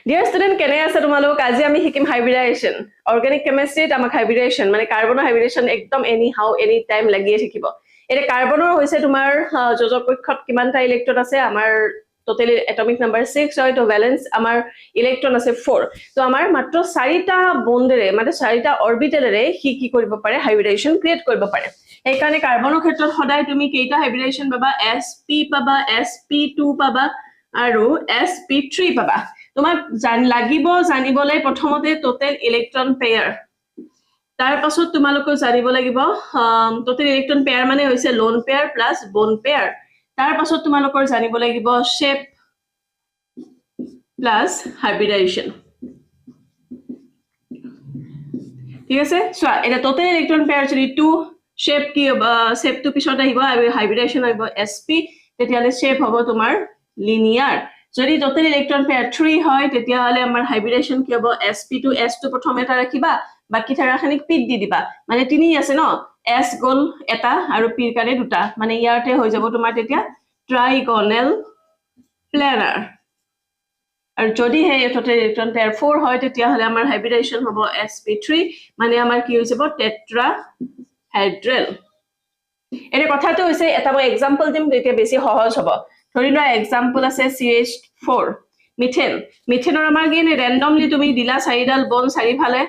Dear student, কেনে আছে তোমালোক? আজি আমি শিকিম হাইব্ৰিডাইজেশ্যন। অৰ্গেনিক কেমিষ্ট্ৰিত আমাক হাইব্ৰিডাইজেশ্যন মানে কাৰ্বনৰ হাইব্ৰিডাইজেশ্যন একদম এনি হাউ এনি টাইম লাগিয়ে থাকিব। এটা কাৰ্বনৰ হৈছে তোমাৰ যোজক কক্ষত কিমানটা ইলেক্ট্ৰন আছে? আমাৰ টোটালি এটমিক নাম্বাৰ 6 হয়, তো ভ্যালেন্স আমাৰ ইলেক্ট্ৰন আছে 4। তো আমাৰ মাত্ৰ 4টা বন্ডেৰে মানে 4টা অৰবিটেলেৰে কি কৰিব পাৰে? হাইব্ৰিডাইজেশ্যন ক্ৰিয়েট কৰিব পাৰে। এই কাৰণে কাৰ্বনৰ ক্ষেত্ৰত সদায় তুমি কেইটা হাইব্ৰিডাইজেশ্যন পাবা? sp পাবা, sp2 পাবা আৰু sp3 পাবা। তোমাক লাগিব জানিবলৈ প্ৰথমতে টোটাল ইলেক্ট্ৰন পেয়াৰ, তাৰ পাছত তোমালোকে জানিব লাগিব টোটাল ইলেক্ট্ৰন পেয়াৰ মানে হৈছে লোন পেয়াৰ প্লাস বন পেয়াৰ, তাৰ পাছত তোমালোকৰ জানিব লাগিব শেপ প্লাস হাইব্ৰিডাইজেশ্যন। ঠিক আছে, চোৱা এটা টোটাল ইলেক্ট্ৰন পেয়াৰ যদি 2 শেপ কি হ'ব? শেপটো পিছত আহিব আৰু হাইব্ৰিডাইজেশ্যন আহিব sp, তেতিয়ালে শেপ হ'ব তোমাৰ লিনিয়াৰ। যদি টোটাল ইলেক্ট্ৰন পেয়াৰ 3 হয় তেতিয়াহলে আমাৰ হাইব্ৰিডাইজেশ্যন কি হ'ব? sp2 s2 প্ৰথম এটা ৰাখিবা, বাকি থাকাখিনিক p দি দিবা, মানে 3 আছে ন, s গল এটা আৰু p ৰ কাৰণে দুটা, মানে ইয়াতে হৈ যাব তোমাৰ তেতিয়া ট্ৰাইগনেল প্লেনাৰ। আৰু যদি হে টোটাল ইলেক্ট্ৰন পেয়াৰ 4 হয় তেতিয়াহলে আমাৰ হাইব্ৰিডাইজেশ্যন হ'ব sp3, মানে আমাৰ কি হৈ যাব? টেট্ৰাহাইড্ৰেল। এনে কথাটো হৈছে এটা মই এক্সাম্পল দিম তেতিয়া বেছি সহজ হ'ব। ধৰি লোৱা এক্সাম্পল আছে CH4 মিথেন। মিথেনৰ আমাৰ কি ৰেন্ডমলি তুমি দিলা 4ডাল বন চাৰিফালে,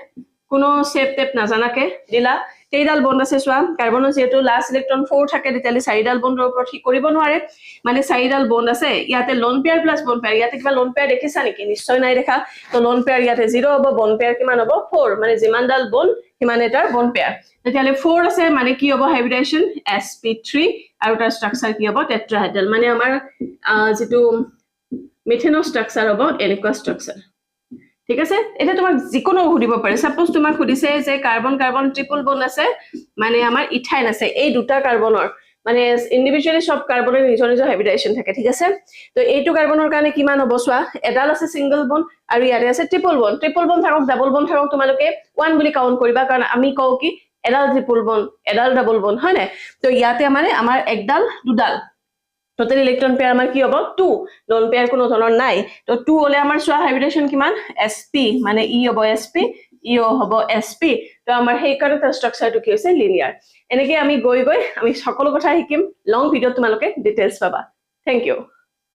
কোনো শেপ টেপ নাজানাকে দিলা, কেইডাল বন আছে চোৱা। কাৰ্বনৰ যেহেতু লাষ্ট ইলেক্ট্ৰন 4 থাকে তেতিয়ালে 4ডাল বনৰ ওপৰত ঠিক কৰিব নোৱাৰে, মানে 4ডাল বন আছে। ইয়াতে লোন পেয়াৰ প্লাস বন পেয়াৰ, ইয়াতে কিবা লোন পেয়াৰ দেখিছা নেকি? নিশ্চয় নাই দেখা। তো লোন পেয়াৰ ইয়াতে 0 হ'ব, বন পেয়াৰ কিমান হ'ব? 4, মানে যিমানডাল বন কিমান এটাৰ বন পেয়াৰ। তেতিয়ালে 4 আছে, মানে কি হ'ব? হাইব্ৰিডাইজেশ্যন sp3 আৰু তাৰ ষ্ট্ৰাকচাৰ কি হ'ব? টেট্ৰাহাইড্ৰেল। মানে আমাৰ যেটো মিথেনৰ ষ্ট্ৰাকচাৰ হ'ব এনেকুৱা ষ্ট্ৰাকচাৰ। ঠিক আছে, এটা তোমাক যিকোনো সুধিব পাৰে। সাপোজ তোমাক সুধিছে যে কাৰ্বন কাৰ্বন ট্ৰিপল বন আছে, মানে আমাৰ ইথাইন আছে, এই দুটা কাৰ্বনৰ মানে ইন্ডিভিজুয়ালি সব কাৰ্বনৰ নিজৰ নিজৰ হাইব্ৰিডাইজেশ্যন থাকে। ঠিক আছে, তো এইটো কাৰ্বনৰ কাৰণে কিমান হ'ব চোৱা। এডাল আছে সিঙ্গল বন আৰু ইয়াতে আছে ট্ৰিপল বন। ট্ৰিপল বন থাকক ডাবল বন থাকক তোমালোকে 1 বুলি কাউন্ট কৰিবা, কাৰণ আমি কও কি এডাল ট্ৰিপল বন এডাল ডাবল বন, হয় না? তো ইয়াতে মানে আমাৰ একডাল দুডাল টোটাল ইলেক্ট্ৰন পেয়াৰ আমাৰ কি হ'ব? 2। লোন পেয়াৰ কোনো ধৰণৰ নাই, তো 2 হলে আমাৰ চোৱা হাইব্ৰিডাইজেশ্যন কিমান? sp, মানে ই হ'ব sp, ইও হ'ব sp। তো আমাৰ সেই কাৰণে তাৰ ষ্ট্ৰাকচাৰটো কি হৈছে? লিনিয়াৰ। এনেকৈ আমি গৈ আমি সকলো কথা শিকিম। লং ভিডিঅ'ত তোমালোকে ডিটেইলছ পাবা। Thank U.